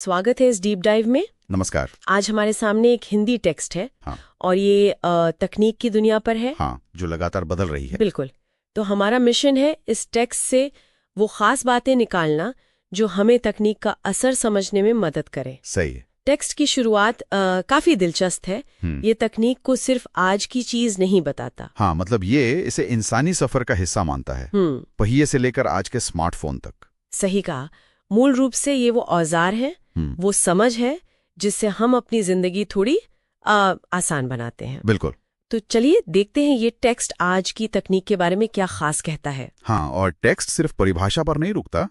स्वागत है इस डीप डाइव में। नमस्कार। आज हमारे सामने एक हिंदी टेक्स्ट है। हाँ। और ये तकनीक की दुनिया पर है। हाँ, जो लगातार बदल रही है। बिल्कुल। तो हमारा मिशन है इस टेक्स्ट से वो खास बातें निकालना जो हमें तकनीक का असर समझने में मदद करे। सही है। टेक्स्ट की शुरुआत काफी दिलचस्प है। ये तकनीक को सिर्फ आज की चीज नहीं बताता। हाँ, मतलब ये इसे इंसानी सफर का हिस्सा मानता है, पहिए से लेकर आज के स्मार्टफोन तक। सही कहा। मूल रूप से ये वो औजार है, वो समझ है जिससे हम अपनी जिंदगी थोड़ी आसान बनाते हैं। बिल्कुल। तो चलिए देखते हैं ये टेक्स्ट आज की तकनीक के बारे में क्या खास कहता है। हाँ, और टेक्स्ट सिर्फ परिभाषा पर नहीं रुकता,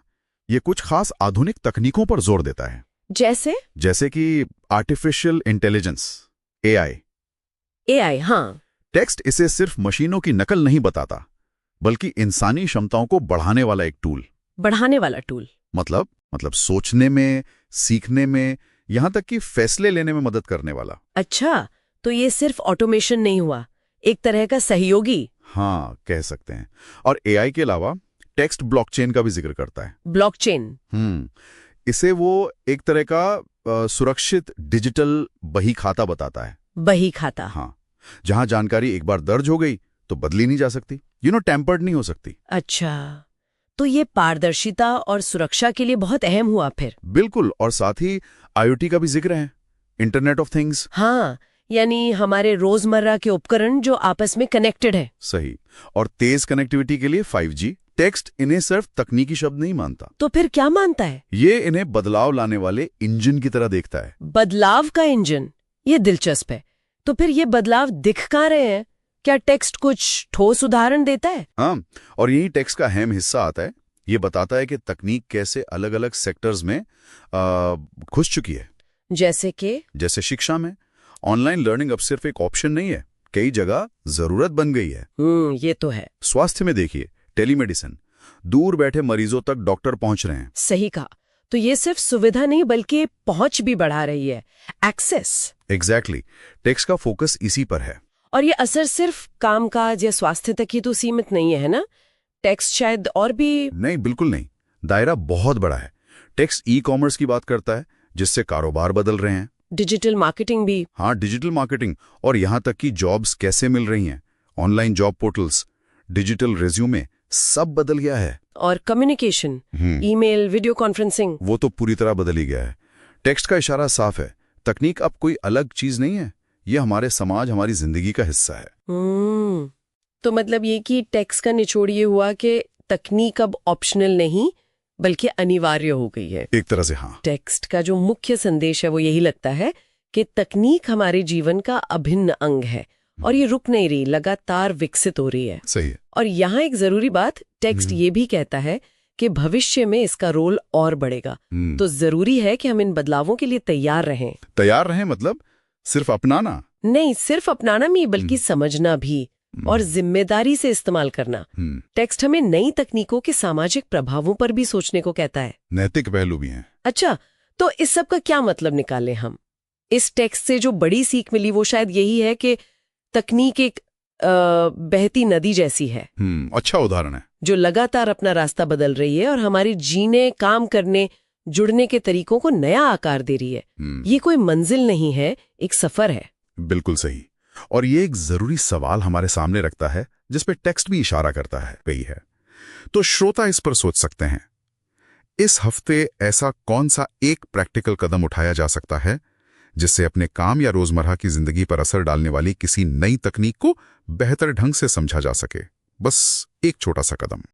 ये कुछ खास आधुनिक तकनीकों पर जोर देता है। जैसे कि आर्टिफिशियल इंटेलिजेंस, एआई। हाँ। टेक्स्ट इसे सिर्फ मशीनों की नकल नहीं बताता, बल्कि इंसानी क्षमताओं को बढ़ाने वाला एक टूल। बढ़ाने वाला टूल मतलब सोचने में, सीखने में, यहाँ तक कि फैसले लेने में मदद करने वाला। अच्छा, तो ये सिर्फ ऑटोमेशन नहीं हुआ, एक तरह का सहयोगी। हाँ, कह सकते हैं। और एआई के अलावा टेक्स्ट ब्लॉकचेन का भी जिक्र करता है। ब्लॉकचेन। इसे वो एक तरह का सुरक्षित डिजिटल बही खाता बताता है। बही खाता। हाँ, जहां जानकारी एक बार दर्ज हो गई तो बदली नहीं जा सकती, टैम्पर्ड नहीं हो सकती। अच्छा, तो ये पारदर्शिता और सुरक्षा के लिए बहुत अहम हुआ फिर। बिल्कुल। और साथ ही आईओटी का भी जिक्र है, इंटरनेट ऑफ थिंग्स। हाँ, यानी हमारे रोजमर्रा के उपकरण जो आपस में कनेक्टेड है। सही। और तेज कनेक्टिविटी के लिए 5G। टेक्स्ट इन्हें सिर्फ तकनीकी शब्द नहीं मानता। तो फिर क्या मानता है? ये इन्हें बदलाव लाने वाले इंजन की तरह देखता है। बदलाव का इंजन, ये दिलचस्प है। तो फिर ये बदलाव दिख कहाँ रहे हैं? क्या टेक्स्ट कुछ ठोस उदाहरण देता है? हाँ, और यही टेक्स्ट का अहम हिस्सा आता है। ये बताता है कि तकनीक कैसे अलग अलग सेक्टर्स में घुस चुकी है। जैसे शिक्षा में ऑनलाइन लर्निंग अब सिर्फ एक ऑप्शन नहीं है, कई जगह जरूरत बन गई है। ये तो है। स्वास्थ्य में देखिए, टेलीमेडिसिन, दूर बैठे मरीजों तक डॉक्टर पहुंच रहे हैं। सही कहा। तो ये सिर्फ सुविधा नहीं बल्कि पहुंच भी बढ़ा रही है, एक्सेस। एग्जैक्टली। टेक्स्ट का फोकस इसी पर है। और ये असर सिर्फ कामकाज या स्वास्थ्य तक ही तो सीमित नहीं है ना? टेक्स्ट शायद और भी। नहीं, बिल्कुल नहीं। दायरा बहुत बड़ा है। टेक्स्ट ई कॉमर्स की बात करता है, जिससे कारोबार बदल रहे हैं। डिजिटल मार्केटिंग भी। हाँ, डिजिटल मार्केटिंग। और यहाँ तक कि जॉब्स कैसे मिल रही हैं, online job portals, digital resume, सब बदल गया है। और कम्युनिकेशन, ईमेल, वीडियो कॉन्फ्रेंसिंग, वो तो पूरी तरह बदल ही गया है। टेक्स्ट का इशारा साफ है, तकनीक अब कोई अलग चीज नहीं है, ये हमारे समाज, हमारी जिंदगी का हिस्सा है। तो मतलब ये कि टेक्स्ट का निचोड़ ये हुआ कि तकनीक अब ऑप्शनल नहीं बल्कि अनिवार्य हो गई है। एक तरह से हाँ। टेक्स्ट का जो मुख्य संदेश है वो यही लगता है कि तकनीक हमारे जीवन का अभिन्न अंग है और ये रुक नहीं रही, लगातार विकसित हो रही है। सही है। और यहाँ एक जरूरी बात, टेक्स्ट ये भी कहता है कि भविष्य में इसका रोल और बढ़ेगा। तो जरूरी है कि हम इन बदलावों के लिए तैयार रहें। मतलब सिर्फ अपनाना नहीं, सिर्फ अपनाना नहीं बल्कि समझना भी और जिम्मेदारी से इस्तेमाल करना। टेक्स्ट हमें नई तकनीकों के सामाजिक प्रभावों पर भी सोचने को कहता है। नैतिक पहलू भी हैं। अच्छा, तो इस सब का क्या मतलब निकालें हम? इस टेक्स्ट से जो बड़ी सीख मिली वो शायद यही है कि तकनीक एक बहती नदी जैसी है। अच्छा उदाहरण है। जो लगातार अपना रास्ता बदल रही है और हमारी जीने, काम करने, जुड़ने के तरीकों को नया आकार दे रही है। ये कोई मंजिल नहीं है, एक सफर है। बिल्कुल सही। और ये एक जरूरी सवाल हमारे सामने रखता है, जिस पे टेक्स्ट भी इशारा करता है गई है। तो श्रोता इस पर सोच सकते हैं, इस हफ्ते ऐसा कौन सा एक प्रैक्टिकल कदम उठाया जा सकता है जिससे अपने काम या रोजमर्रा की जिंदगी पर असर डालने वाली किसी नई तकनीक को बेहतर ढंग से समझा जा सके? बस एक छोटा सा कदम।